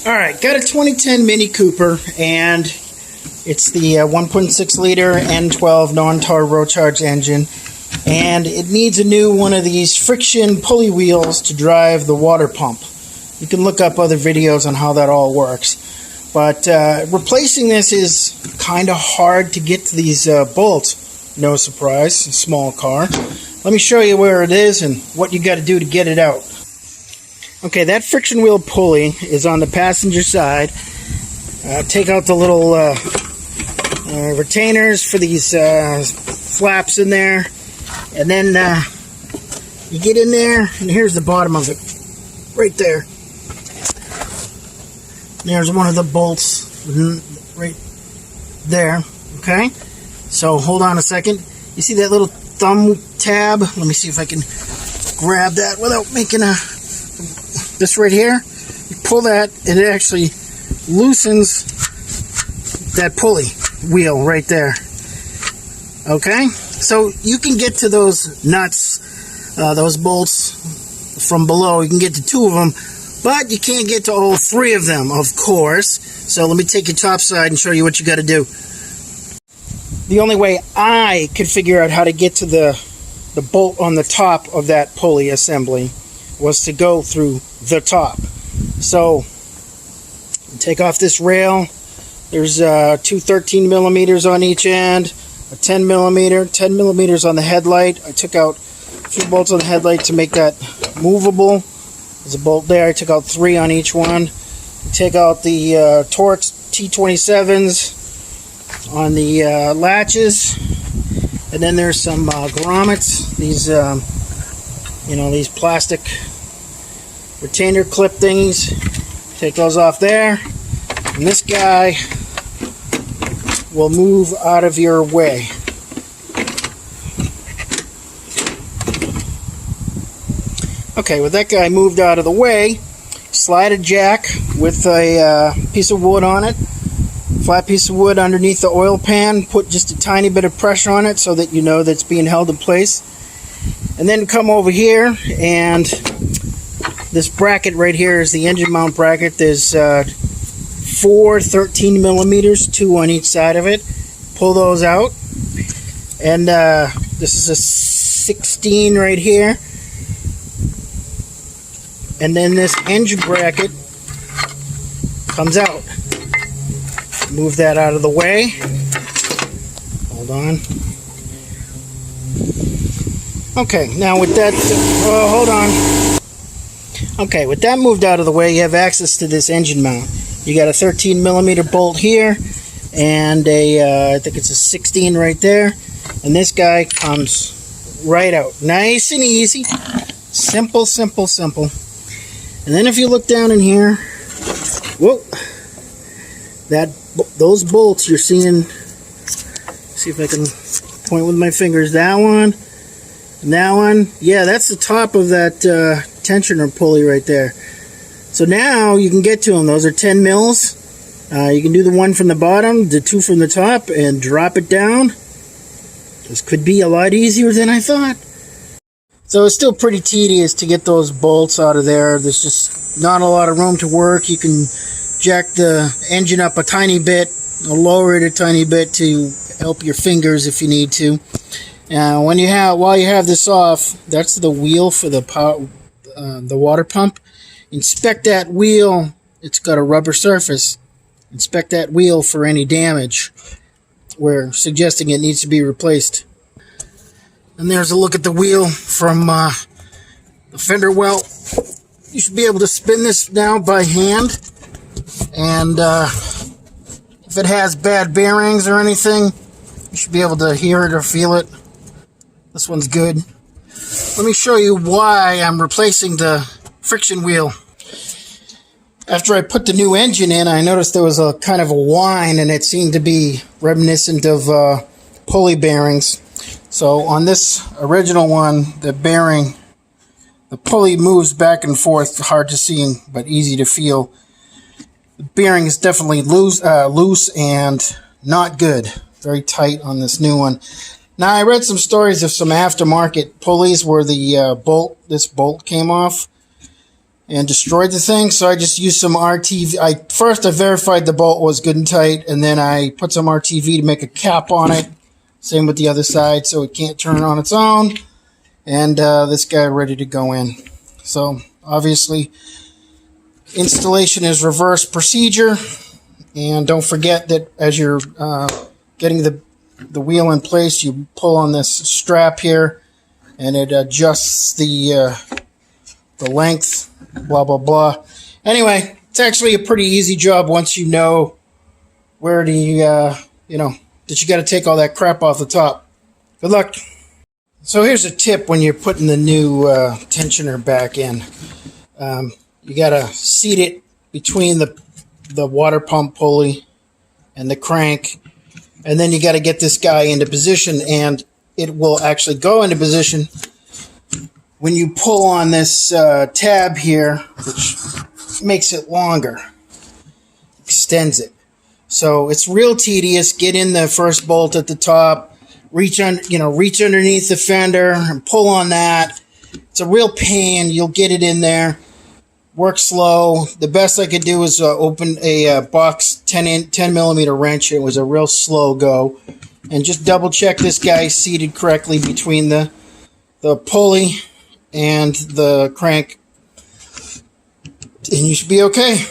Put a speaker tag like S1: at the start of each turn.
S1: Alright, got a 2010 Mini Cooper, and it's the 1.6 liter N12 non-turbocharged engine, and it needs a new one of these friction pulley wheels to drive the water pump. You can look up other videos on how that all works, but replacing this is kind of hard to get to these bolts. No surprise, a small car. Let me show you where it is and what you got to do to get it out. Okay, that friction wheel pulley is on the passenger side. Take out the little retainers for these flaps in there, and then you get in there, and here's the bottom of it, right there. There's one of the bolts right there. Okay, so hold on a second. You see that little thumb tab? Let me see if I can grab that without making this right here. You pull that, and it actually loosens that pulley wheel right there. Okay, so you can get to those nuts, those bolts from below. You can get to 2 of them, but you can't get to all 3 of them, of course. So let me take you topside and show you what you got to do. The only way I could figure out how to get to the bolt on the top of that pulley assembly was to go through the top. So take off this rail. There's 2 13 millimeters on each end, a 10 millimeters on the headlight. I took out a few bolts on the headlight to make that movable. There's a bolt there. I took out 3 on each one. Take out the Torx T27s on the latches, and then there's some grommets. These these plastic retainer clip thingies. Take those off there, and this guy will move out of your way. Okay, with that guy moved out of the way, slide a jack with a piece of wood on it, flat piece of wood underneath the oil pan. Put just a tiny bit of pressure on it so that you know that it's being held in place. And then come over here, and this bracket right here is the engine mount bracket. There's 4 13 millimeters, 2 on each side of it. Pull those out, and this is a 16 right here. And then this engine bracket comes out. Move that out of the way. Hold on. Okay, now with that, hold on. Okay, with that moved out of the way, you have access to this engine mount. You got a 13 millimeter bolt here, and I think it's a 16 right there. And this guy comes right out. Nice and easy. Simple, simple, simple. And then if you look down in here, whoa, those bolts you're seeing, see if I can point with my fingers, that one, and that one, yeah, that's the top of that tensioner pulley right there. So now you can get to them. Those are 10 mils. You can do the one from the bottom, the 2 from the top, and drop it down. This could be a lot easier than I thought. So it's still pretty tedious to get those bolts out of there. There's just not a lot of room to work. You can jack the engine up a tiny bit, or lower it a tiny bit to help your fingers if you need to. While you have this off, that's the wheel for the water pump. Inspect that wheel. It's got a rubber surface. Inspect that wheel for any damage. We're suggesting it needs to be replaced. And there's a look at the wheel from the fender well. You should be able to spin this now by hand. And if it has bad bearings or anything, you should be able to hear it or feel it. This one's good. Let me show you why I'm replacing the friction wheel. After I put the new engine in, I noticed there was a kind of a whine, and it seemed to be reminiscent of pulley bearings. So on this original one, the pulley moves back and forth, hard to see but easy to feel. The bearing is definitely loose and not good. Very tight on this new one. Now, I read some stories of some aftermarket pulleys where the this bolt came off. and destroyed the thing. So I just used some RTV. First I verified the bolt was good and tight, and then I put some RTV to make a cap on it. Same with the other side, so it can't turn on its own. And this guy ready to go in. So obviously installation is reverse procedure, and don't forget that as you're getting the wheel in place, you pull on this strap here and it adjusts the length, blah blah blah. Anyway, it's actually a pretty easy job once you know where to you know that you got to take all that crap off the top. Good luck. So here's a tip when you're putting the new tensioner back in. You got to seat it between the water pump pulley and the crank, and then you got to get this guy into position, and it will actually go into position when you pull on this tab here, which makes it longer, extends it. So it's real tedious. Get in the first bolt at the top, reach underneath the fender and pull on that. It's a real pain. You'll get it in there. Work slow. The best I could do was open a box 10 millimeter wrench. It was a real slow go. And just double check this guy seated correctly between the pulley and the crank, and you should be okay.